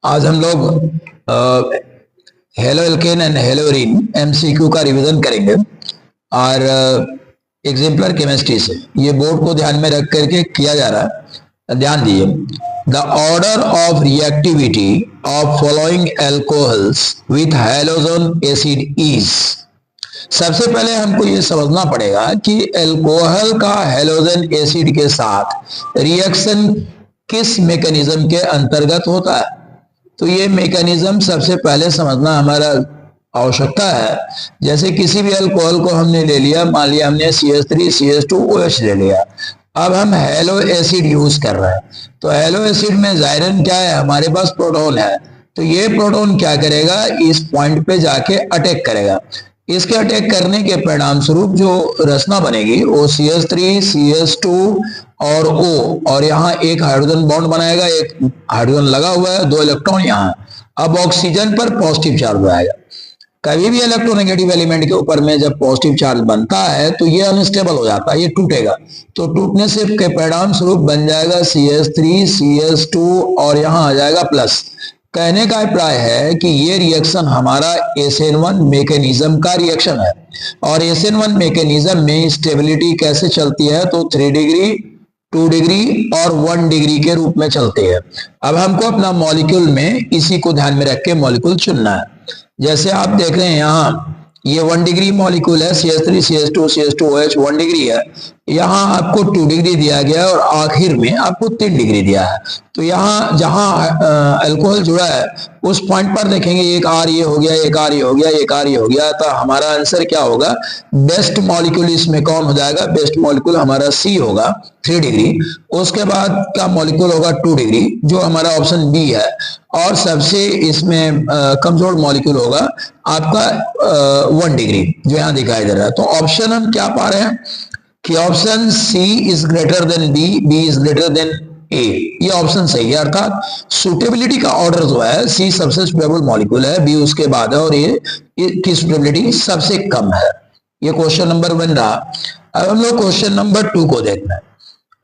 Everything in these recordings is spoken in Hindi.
आज हम लोग हेलो एल्केन एंड हेलोरीन एमसीक्यू का रिवीजन करेंगे और एग्जाम्पलर केमिस्ट्री से। ये बोर्ड को ध्यान में रख करके किया जा रहा है, ध्यान दीजिए। The order of reactivity of following alcohols with halogen acid is. सबसे पहले हमको ये समझना पड़ेगा कि एल्कोहल का हैलोजन एसिड के साथ रिएक्शन किस मैकेनिज्म के अंतर्गत होता है। तो ये मैकेनिज्म सबसे पहले समझना हमारा आवश्यकता है। जैसे किसी भी अल्कोहल को हमने ले लिया, मान लिया हमने CH3 CH2OH ले लिया, अब हम हेलो एसिड यूज कर रहे हैं। तो हेलो एसिड में जायरन क्या है, हमारे पास प्रोटॉन है। तो ये प्रोटॉन क्या करेगा, इस पॉइंट पे जाके अटैक करेगा। इसके अटैक करने के परिणाम स्वरूप जो रचना बनेगी वो CH3 CH2 और O, और यहाँ एक हाइड्रोजन बॉन्ड बनाएगा, एक हाइड्रोजन लगा हुआ है, 2 इलेक्ट्रॉन यहाँ। अब ऑक्सीजन पर पॉजिटिव चार्ज आएगा। कभी भी इलेक्ट्रोनेगेटिव एलिमेंट के ऊपर में जब पॉजिटिव चार्ज बनता है तो ये अनस्टेबल हो जाता है, ये टूटेगा। तो टूटने से के परिणाम स्वरूप बन जाएगा CH3 CH2 और यहाँ आ जाएगा प्लस। कहने का अभिप्राय है कि ये रिएक्शन हमारा SN1 मैकेनिज्म का रिएक्शन है, और SN1 मैकेनिज्म में स्टेबिलिटी कैसे चलती है, तो 3 डिग्री 2 डिग्री और 1 डिग्री के रूप में चलते हैं। अब हमको अपना मॉलिक्यूल में इसी को ध्यान में रख के मॉलिक्यूल चुनना है। जैसे आप देख रहे हैं यहाँ ये 1 डिग्री मॉलिक्यूल है, CH3 CH2 CH2OH 1 डिग्री है। यहाँ आपको 2 डिग्री दिया गया है और आखिर में आपको 3 डिग्री दिया है। तो यहाँ जहाँ अल्कोहल जुड़ा है उस पॉइंट पर देखेंगे एक आर ये हो गया, एक आर ये हो गया, एक आर ये हो गया। तो हमारा आंसर क्या होगा, बेस्ट मॉलिक्यूल इसमें कौन हो जाएगा, बेस्ट मॉलिक्यूल हमारा C होगा 3 डिग्री। उसके बाद का मॉलिक्यूल होगा 2 डिग्री जो हमारा ऑप्शन बी है, और सबसे इसमें कमजोर मॉलिक्यूल होगा आपका 1 डिग्री जो यहाँ दिखाई दे रहा है। तो ऑप्शन हम क्या पा रहे हैं कि option C is greater than B, B is greater than A। ये ऑप्शन सही है, अर्थात सुटेबिलिटी का ऑर्डर जो है C सबसे सुटेबल मॉलिक्यूल है, B उसके बाद है, और ये की सुटेबिलिटी सबसे कम है। ये क्वेश्चन नंबर 1 रहा। अब हम लोग क्वेश्चन नंबर 2 को देखना है।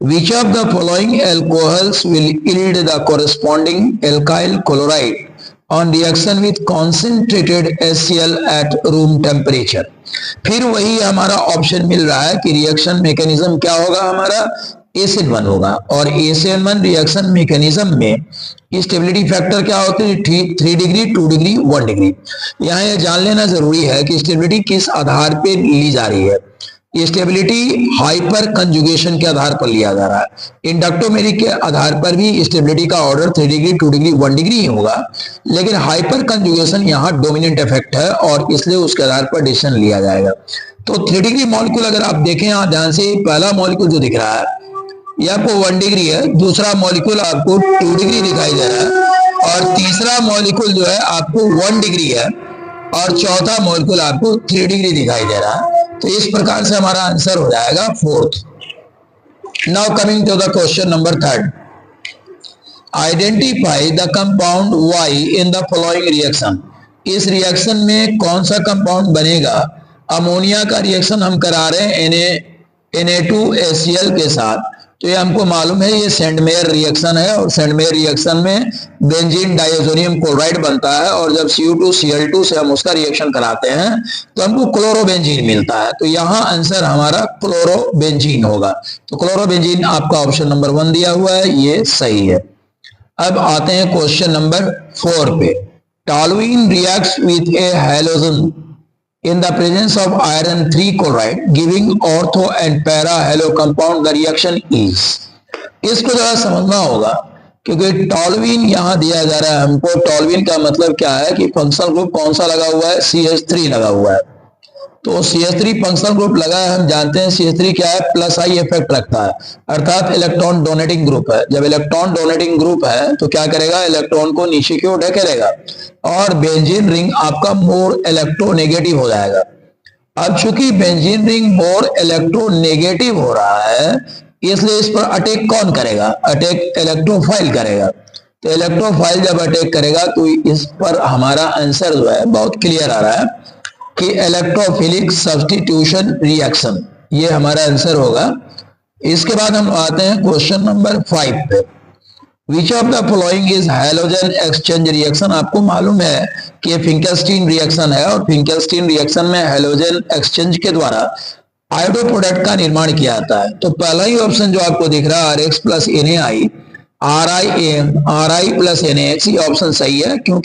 Which of the following alcohols will yield the corresponding alkyl chloride on reaction with concentrated HCl at room temperature? फिर वही हमारा ऑप्शन मिल रहा है कि रिएक्शन मैकेनिज्म क्या होगा, हमारा SN1 होगा, और SN1 रिएक्शन मैकेनिज्म में स्टेबिलिटी फैक्टर क्या होते हैं, 3 डिग्री 2 डिग्री 1 डिग्री। यहाँ यह जान लेना जरूरी है कि स्टेबिलिटी किस आधार पे ली जा रही है। स्टेबिलिटी हाइपर कंजुगेशन के आधार पर लिया जा रहा है। इंडक्टोमेरिक के आधार पर भी स्टेबिलिटी का ऑर्डर 3 डिग्री 2 डिग्री 1 डिग्री ही होगा, लेकिन हाइपर कंजुगेशन यहाँ डोमिनेंट इफेक्ट है और इसलिए उसके आधार पर डिसीजन लिया जाएगा। तो 3 डिग्री मॉलिक्यूल अगर आप देखें यहाँ ध्यान से, पहला मॉलिक्यूल जो दिख रहा है ये आपको 1 डिग्री है, दूसरा मॉलिक्यूल आपको 2 डिग्री दिखाई दे रहा है, और तीसरा मॉलिक्यूल जो है आपको 1 डिग्री है, और चौथा मॉलिक्यूल आपको 3 डिग्री दिखाई दे रहा है। तो इस प्रकार से हमारा आंसर हो जाएगा 4th। Now coming to the question number 3rd। Identify the compound Y in the following reaction. इस रिएक्शन में कौन सा कंपाउंड बनेगा। अमोनिया का रिएक्शन हम करा रहे हैं Na2HCl के साथ, तो ये हमको मालूम है ये सेंडमेयर रिएक्शन है, और सेंडमेयर रिएक्शन में बेंजीन डाइअज़ोनियम क्लोराइड बनता है, और जब Cu2Cl2 से हम उसका रिएक्शन कराते हैं तो हमको क्लोरोबेंजीन मिलता है। तो यहाँ आंसर हमारा क्लोरोबेंजीन होगा। तो क्लोरोबेंजीन आपका ऑप्शन नंबर 1 दिया हुआ है, ये सही है। अब आते हैं क्वेश्चन नंबर 4 पे। Toluene reacts with A halogen in the presence of iron 3 chloride giving ortho and para halo compound, the reaction is। इसको जरा समझना होगा क्योंकि टॉलुइन यहाँ दिया जा रहा है हमको। टॉलुइन का मतलब क्या है कि फंक्शनल ग्रुप कौन सा लगा हुआ है, CH3 लगा हुआ है। तो CH3 फंक्शनल ग्रुप लगा है, हम जानते हैं CH3 क्या है, प्लस आई इफेक्ट रखता है, अर्थात इलेक्ट्रॉन डोनेटिंग ग्रुप है। जब इलेक्ट्रॉन डोनेटिंग ग्रुप है तो क्या करेगा, इलेक्ट्रॉन को नीचे की ओर ढकेलेगा, और बेंजीन रिंग आपका मोर इलेक्ट्रोनेगेटिव हो जाएगा। अब चूंकि बेंजीन रिंग मोर इलेक्ट्रोनेगेटिव हो रहा है, इसलिए इस पर अटैक कौन करेगा, अटैक इलेक्ट्रोफाइल करेगा। तो इलेक्ट्रोफाइल जब अटैक करेगा तो इस पर हमारा आंसर जो है बहुत क्लियर आ रहा है कि इलेक्ट्रोफिलिक सब्स्टिट्यूशन रिएक्शन, ये हमारा आंसर होगा। इसके बाद हम आते हैं क्वेश्चन नंबर 5 पे। Which of the following is halogen exchange reaction. आपको मालूम है कि ये फिंकेलस्टीन रिएक्शन है और फिंकेलस्टीन रिएक्शन में हैलोजन एक्सचेंज के द्वारा आयोडो प्रोडक्ट का निर्माण किया जाता है। तो पहला ही ऑप्शन जो आपको दिख रहा है RX plus NaI, RI plus NaX, ये ऑप्शन सही है क्योंकि